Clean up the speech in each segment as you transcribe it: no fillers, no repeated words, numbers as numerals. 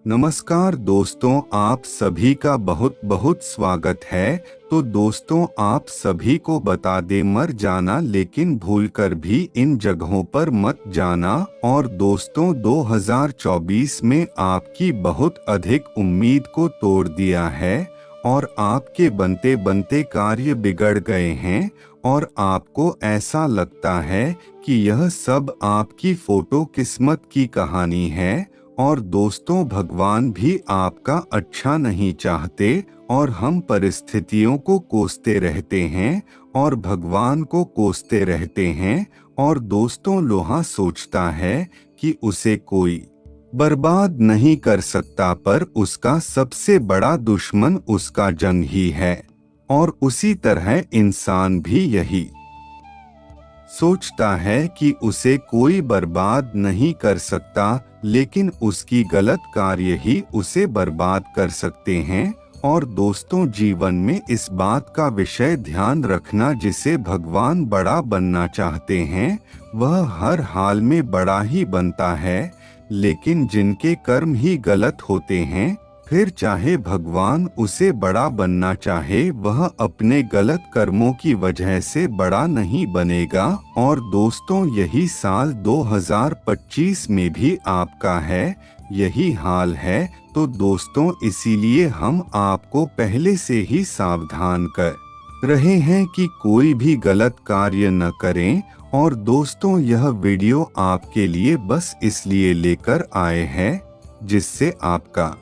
नमस्कार दोस्तों, आप सभी का बहुत बहुत स्वागत है। तो दोस्तों, आप सभी को बता दे, मर जाना लेकिन भूलकर भी इन जगहों पर मत जाना। और दोस्तों, 2024 में आपकी बहुत अधिक उम्मीद को तोड़ दिया है और आपके बनते बनते कार्य बिगड़ गए हैं और आपको ऐसा लगता है कि यह सब आपकी फोटो किस्मत की कहानी है। और दोस्तों, भगवान भी आपका अच्छा नहीं चाहते और हम परिस्थितियों को कोसते रहते हैं और भगवान को कोसते रहते हैं। और दोस्तों, लोहा सोचता है कि उसे कोई बर्बाद नहीं कर सकता, पर उसका सबसे बड़ा दुश्मन उसका जंग ही है। और उसी तरह इंसान भी यही सोचता है कि उसे कोई बर्बाद नहीं कर सकता, लेकिन उसकी गलत कार्य ही उसे बर्बाद कर सकते हैं। और दोस्तों, जीवन में इस बात का विषय ध्यान रखना, जिसे भगवान बड़ा बनना चाहते हैं वह हर हाल में बड़ा ही बनता है, लेकिन जिनके कर्म ही गलत होते हैं, फिर चाहे भगवान उसे बड़ा बनना चाहे, वह अपने गलत कर्मों की वजह से बड़ा नहीं बनेगा। और दोस्तों, यही साल 2025 में भी आपका है, यही हाल है। तो दोस्तों, इसीलिए हम आपको पहले से ही सावधान कर रहे हैं कि कोई भी गलत कार्य न करें। और दोस्तों, यह वीडियो आपके लिए बस इसलिए लेकर आए हैं जिससे आपका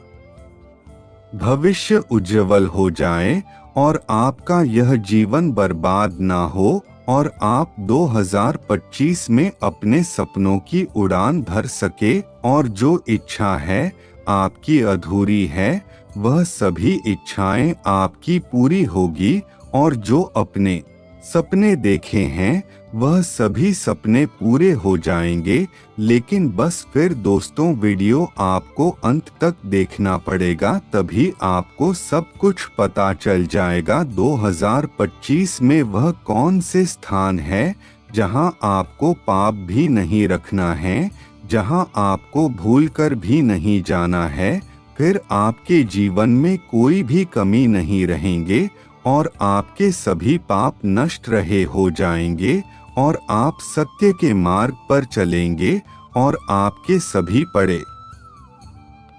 भविष्य उज्जवल हो जाए और आपका यह जीवन बर्बाद ना हो और आप 2025 में अपने सपनों की उड़ान भर सके। और जो इच्छा है आपकी अधूरी है, वह सभी इच्छाएं आपकी पूरी होगी। और जो अपने सपने देखे हैं वह सभी सपने पूरे हो जाएंगे। लेकिन बस फिर दोस्तों, वीडियो आपको अंत तक देखना पड़ेगा, तभी आपको सब कुछ पता चल जाएगा। 2025 में वह कौन से स्थान है जहां आपको पाप भी नहीं रखना है, जहां आपको भूलकर भी नहीं जाना है। फिर आपके जीवन में कोई भी कमी नहीं रहेंगे और आपके सभी पाप नष्ट रहे हो जाएंगे और आप सत्य के मार्ग पर चलेंगे और आपके सभी पड़े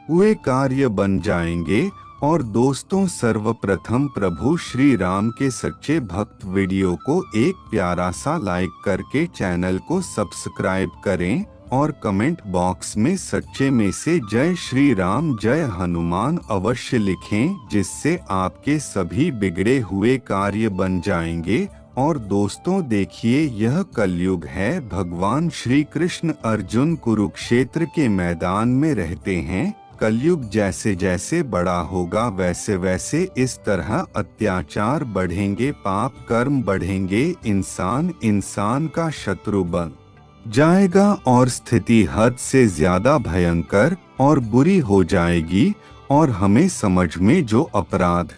हुए कार्य बन जाएंगे। और दोस्तों, सर्वप्रथम प्रभु श्री राम के सच्चे भक्त वीडियो को एक प्यारा सा लाइक करके चैनल को सब्सक्राइब करें और कमेंट बॉक्स में सच्चे में से जय श्री राम जय हनुमान अवश्य लिखें, जिससे आपके सभी बिगड़े हुए कार्य बन जाएंगे। और दोस्तों, देखिए, यह कलयुग है। भगवान श्री कृष्ण अर्जुन कुरुक्षेत्र के मैदान में रहते हैं। कलयुग जैसे जैसे बड़ा होगा वैसे वैसे इस तरह अत्याचार बढ़ेंगे, पाप कर्म बढ़ेंगे, इंसान इंसान का शत्रु बन जाएगा और स्थिति हद से ज्यादा भयंकर और बुरी हो जाएगी। और हमें समझ में जो अपराध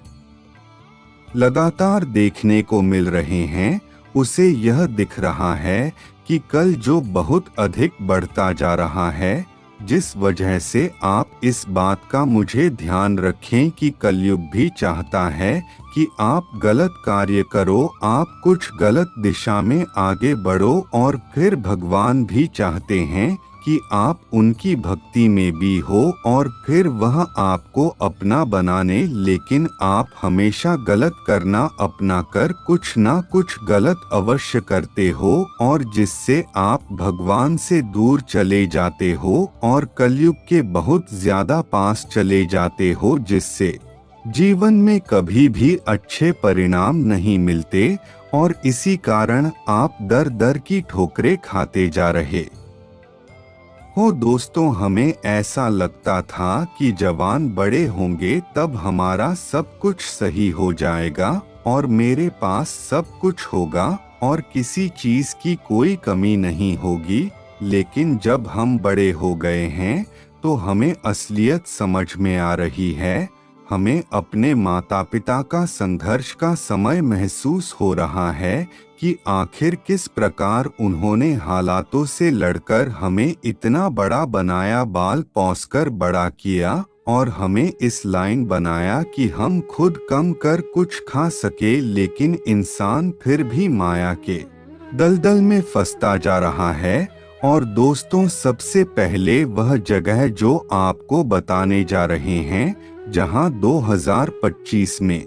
लगातार देखने को मिल रहे हैं, उसे यह दिख रहा है कि कल जो बहुत अधिक बढ़ता जा रहा है, जिस वजह से आप इस बात का मुझे ध्यान रखें कि कलयुग भी चाहता है कि आप गलत कार्य करो, आप कुछ गलत दिशा में आगे बढ़ो। और फिर भगवान भी चाहते हैं कि आप उनकी भक्ति में भी हो और फिर वह आपको अपना बनाने, लेकिन आप हमेशा गलत करना अपना कर कुछ ना कुछ गलत अवश्य करते हो और जिससे आप भगवान से दूर चले जाते हो और कलयुग के बहुत ज्यादा पास चले जाते हो, जिससे जीवन में कभी भी अच्छे परिणाम नहीं मिलते। और इसी कारण आप दर दर की ठोकरें खाते जा रहे हो। दोस्तों, हमें ऐसा लगता था कि जवान बड़े होंगे तब हमारा सब कुछ सही हो जाएगा और मेरे पास सब कुछ होगा और किसी चीज की कोई कमी नहीं होगी। लेकिन जब हम बड़े हो गए हैं तो हमें असलियत समझ में आ रही है। हमें अपने माता पिता का संघर्ष का समय महसूस हो रहा है कि आखिर किस प्रकार उन्होंने हालातों से लड़कर हमें इतना बड़ा बनाया, बाल पोंछकर बड़ा किया और हमें इस लाइन बनाया कि हम खुद कम कर कुछ खा सके, लेकिन इंसान फिर भी माया के दलदल में फंसता जा रहा है। और दोस्तों, सबसे पहले वह जगह जो आपको बताने जा रहे हैं, जहां 2025 में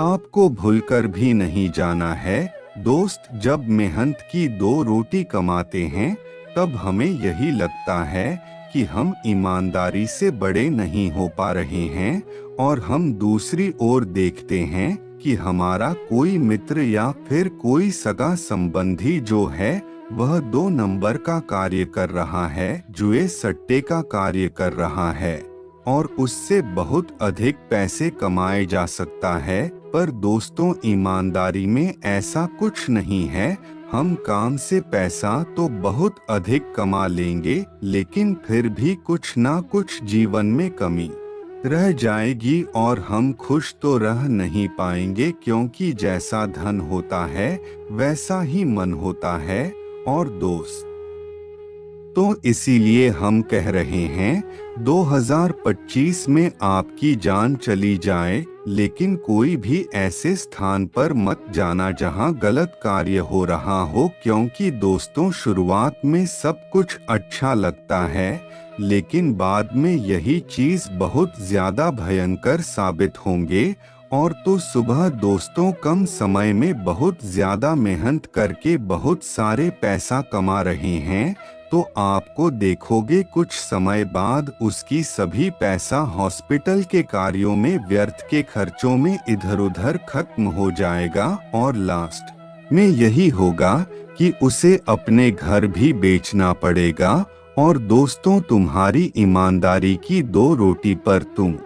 आपको भूलकर भी नहीं जाना है। दोस्त, जब मेहनत की 2 रोटी कमाते हैं, तब हमें यही लगता है कि हम ईमानदारी से बड़े नहीं हो पा रहे हैं, और हम दूसरी ओर देखते हैं कि हमारा कोई मित्र या फिर कोई सगा संबंधी जो है, वह 2 नंबर का कार्य कर रहा है, जुए सट्टे का कार्य कर रहा है, और उससे बहुत अधिक पैसे कमाए जा सकता है। पर दोस्तों, ईमानदारी में ऐसा कुछ नहीं है। हम काम से पैसा तो बहुत अधिक कमा लेंगे, लेकिन फिर भी कुछ ना कुछ जीवन में कमी रह जाएगी और हम खुश तो रह नहीं पाएंगे, क्योंकि जैसा धन होता है वैसा ही मन होता है। और दोस्त, तो इसीलिए हम कह रहे हैं, 2025 में आपकी जान चली जाए, लेकिन कोई भी ऐसे स्थान पर मत जाना जहां गलत कार्य हो रहा हो, क्योंकि दोस्तों, शुरुआत में सब कुछ अच्छा लगता है, लेकिन बाद में यही चीज बहुत ज्यादा भयंकर साबित होंगे। और तो सुबह दोस्तों, कम समय में बहुत ज्यादा मेहनत करके बहुत सारे पैसा कमा रहे हैं, तो आपको देखोगे कुछ समय बाद उसकी सभी पैसा हॉस्पिटल के कार्यों में, व्यर्थ के खर्चों में इधर उधर खत्म हो जाएगा, और लास्ट में यही होगा कि उसे अपने घर भी बेचना पड़ेगा। और दोस्तों, तुम्हारी ईमानदारी की 2 रोटी पर तुम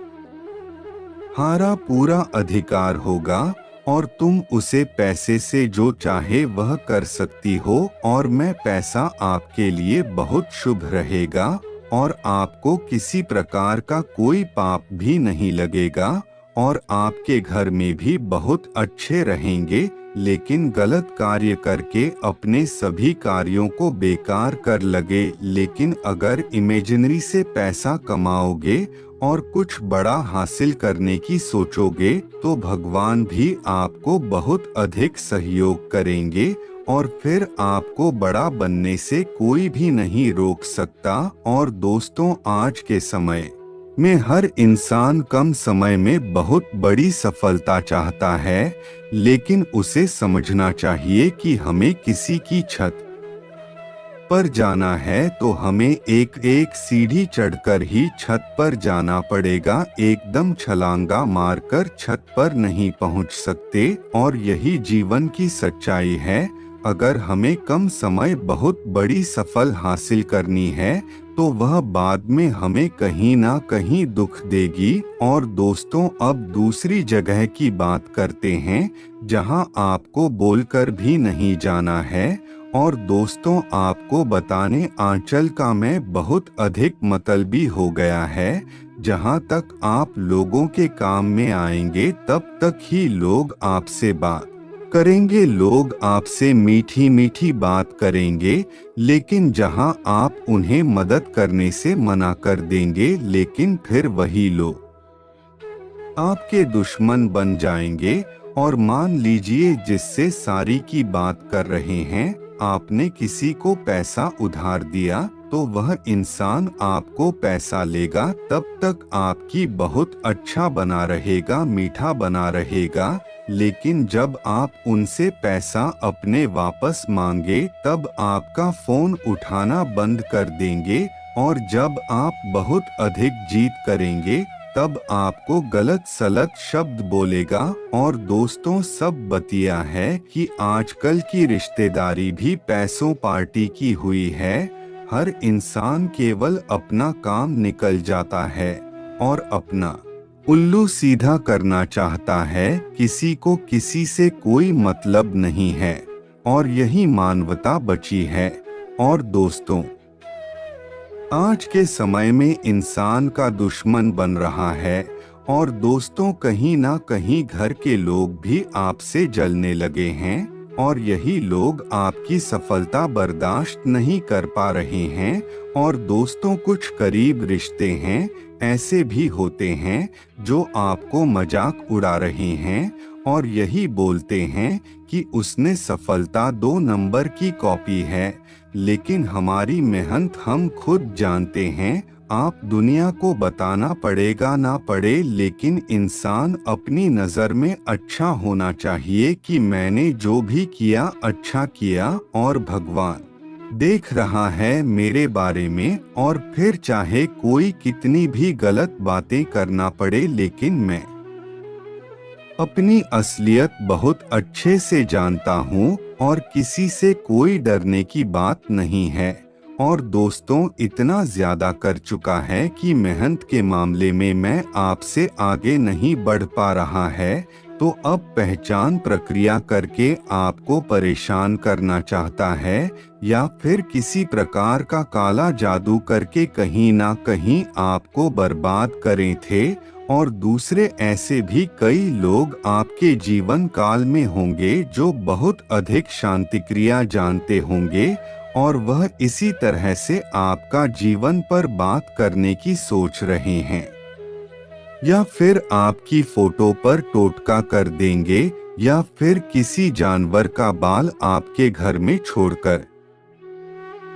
हारा पूरा अधिकार होगा, और तुम उसे पैसे से जो चाहे वह कर सकती हो, और मैं पैसा आपके लिए बहुत शुभ रहेगा, और आपको किसी प्रकार का कोई पाप भी नहीं लगेगा, और आपके घर में भी बहुत अच्छे रहेंगे। लेकिन गलत कार्य करके अपने सभी कार्यों को बेकार कर लगे। लेकिन अगर इमेजिनरी से पैसा कमाओगे और कुछ बड़ा हासिल करने की सोचोगे, तो भगवान भी आपको बहुत अधिक सहयोग करेंगे, और फिर आपको बड़ा बनने से कोई भी नहीं रोक सकता। और दोस्तों, आज के समय में हर इंसान कम समय में बहुत बड़ी सफलता चाहता है, लेकिन उसे समझना चाहिए कि हमें किसी की छत पर जाना है तो हमें एक एक सीढ़ी चढ़कर ही छत पर जाना पड़ेगा। एकदम छलांगा मारकर छत पर नहीं पहुंच सकते, और यही जीवन की सच्चाई है। अगर हमें कम समय बहुत बड़ी सफल हासिल करनी है, तो वह बाद में हमें कहीं ना कहीं दुख देगी। और दोस्तों, अब दूसरी जगह की बात करते हैं, जहां आपको बोलकर भी नहीं जाना है। और दोस्तों, आपको बताने आंचल का मैं बहुत अधिक मतलबी हो गया है। जहां तक आप लोगों के काम में आएंगे, तब तक ही लोग आपसे बात करेंगे, लोग आपसे मीठी मीठी बात करेंगे। लेकिन जहां आप उन्हें मदद करने से मना कर देंगे, लेकिन फिर वही लोग आपके दुश्मन बन जाएंगे। और मान लीजिए, जिससे सारी की बात कर रहे हैं, आपने किसी को पैसा उधार दिया, तो वह इंसान आपको पैसा लेगा, तब तक आपकी बहुत अच्छा बना रहेगा, मीठा बना रहेगा। लेकिन जब आप उनसे पैसा अपने वापस मांगे, तब आपका फोन उठाना बंद कर देंगे, और जब आप बहुत अधिक जिद करेंगे, तब आपको गलत सलत शब्द बोलेगा। और दोस्तों, सब बतिया है कि आजकल की रिश्तेदारी भी पैसों पार्टी की हुई है। हर इंसान केवल अपना काम निकल जाता है और अपना उल्लू सीधा करना चाहता है। किसी को किसी से कोई मतलब नहीं है, और यही मानवता बची है। और दोस्तों, आज के समय में इंसान का दुश्मन बन रहा है। और दोस्तों, कहीं ना कहीं घर के लोग भी आपसे जलने लगे हैं। और यही लोग आपकी सफलता बर्दाश्त नहीं कर पा रहे हैं। और दोस्तों, कुछ करीब रिश्ते हैं, ऐसे भी होते हैं जो आपको मजाक उड़ा रहे हैं और यही बोलते हैं कि उसने सफलता 2 नंबर की कॉपी है। लेकिन हमारी मेहनत हम खुद जानते हैं। आप दुनिया को बताना पड़ेगा ना पड़े, लेकिन इंसान अपनी नज़र में अच्छा होना चाहिए कि मैंने जो भी किया अच्छा किया और भगवान देख रहा है मेरे बारे में। और फिर चाहे कोई कितनी भी गलत बातें करना पड़े, लेकिन मैं अपनी असलियत बहुत अच्छे से जानता हूँ और किसी से कोई डरने की बात नहीं है। और दोस्तों, इतना ज्यादा कर चुका है कि मेहनत के मामले में मैं आपसे आगे नहीं बढ़ पा रहा है, तो अब पहचान प्रक्रिया करके आपको परेशान करना चाहता है या फिर किसी प्रकार का काला जादू करके कहीं ना कहीं आपको बर्बाद करें थे। और दूसरे ऐसे भी कई लोग आपके जीवन काल में होंगे जो बहुत अधिक शांति क्रिया जानते होंगे और वह इसी तरह से आपका जीवन पर बात करने की सोच रहे हैं, या फिर आपकी फोटो पर टोटका कर देंगे, या फिर किसी जानवर का बाल आपके घर में छोड़कर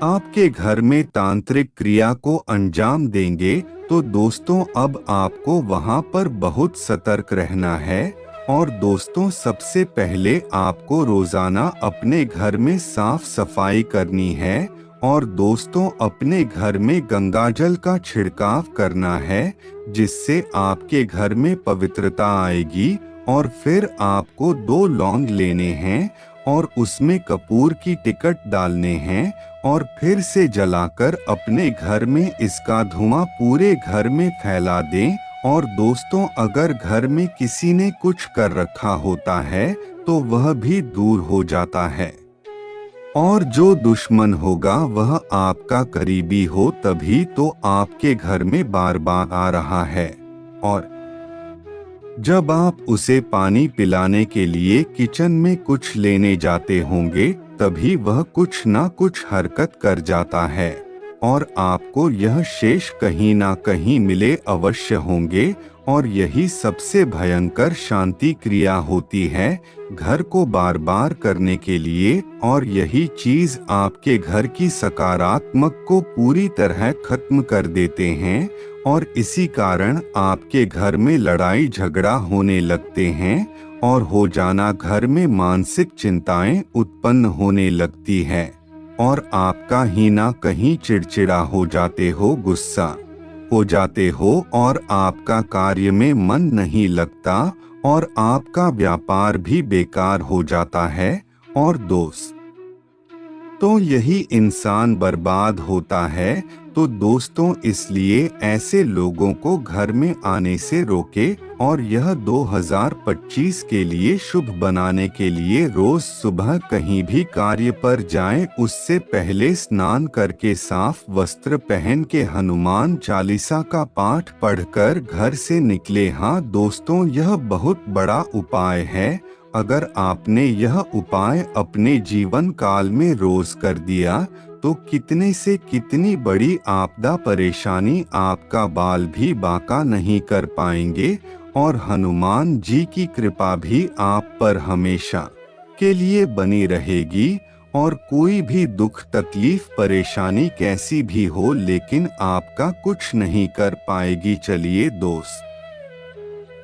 आपके घर में तांत्रिक क्रिया को अंजाम देंगे। तो दोस्तों, अब आपको वहां पर बहुत सतर्क रहना है। और दोस्तों, सबसे पहले आपको रोजाना अपने घर में साफ सफाई करनी है। और दोस्तों, अपने घर में गंगाजल का छिड़काव करना है, जिससे आपके घर में पवित्रता आएगी। और फिर आपको 2 लौंग लेने हैं और उसमें कपूर की टिकट डालने हैं और फिर से जलाकर अपने घर में इसका धुआं पूरे घर में फैला दें। और दोस्तों, अगर घर में किसी ने कुछ कर रखा होता है तो वह भी दूर हो जाता है। और जो दुश्मन होगा वह आपका करीबी हो, तभी तो आपके घर में बार बार आ रहा है। और जब आप उसे पानी पिलाने के लिए किचन में कुछ लेने जाते होंगे, तभी वह कुछ ना कुछ हरकत कर जाता है और आपको यह शेष कहीं ना कहीं मिले अवश्य होंगे। और यही सबसे भयंकर शांति क्रिया होती है घर को बार बार करने के लिए। और यही चीज आपके घर की सकारात्मक को पूरी तरह खत्म कर देते हैं और इसी कारण आपके घर में लड़ाई झगड़ा होने लगते हैं और हो जाना घर में मानसिक चिंताएं उत्पन्न होने लगती है और आपका ही ना कहीं चिड़चिड़ा हो जाते हो, गुस्सा हो जाते हो और आपका कार्य में मन नहीं लगता और आपका व्यापार भी बेकार हो जाता है। और दोस्त, तो यही इंसान बर्बाद होता है। तो दोस्तों, इसलिए ऐसे लोगों को घर में आने से रोके और यह 2025 के लिए शुभ बनाने के लिए रोज सुबह कहीं भी कार्य पर जाएं, उससे पहले स्नान करके साफ वस्त्र पहन के हनुमान चालीसा का पाठ पढ़कर घर से निकले। हाँ दोस्तों, यह बहुत बड़ा उपाय है। अगर आपने यह उपाय अपने जीवन काल में रोज कर दिया तो कितने से कितनी बड़ी आपदा परेशानी आपका बाल भी बांका नहीं कर पाएंगे और हनुमान जी की कृपा भी आप पर हमेशा के लिए बनी रहेगी। और कोई भी दुख तकलीफ परेशानी कैसी भी हो, लेकिन आपका कुछ नहीं कर पाएगी। चलिए दोस्त,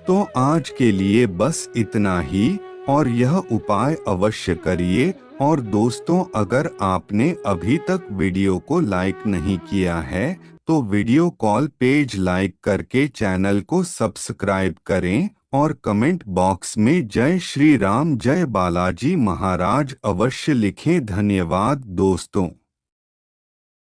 तो आज के लिए बस इतना ही और यह उपाय अवश्य करिए। और दोस्तों, अगर आपने अभी तक वीडियो को लाइक नहीं किया है तो वीडियो कॉल पेज लाइक करके चैनल को सब्सक्राइब करें और कमेंट बॉक्स में जय श्री राम, जय बालाजी महाराज अवश्य लिखें। धन्यवाद दोस्तों।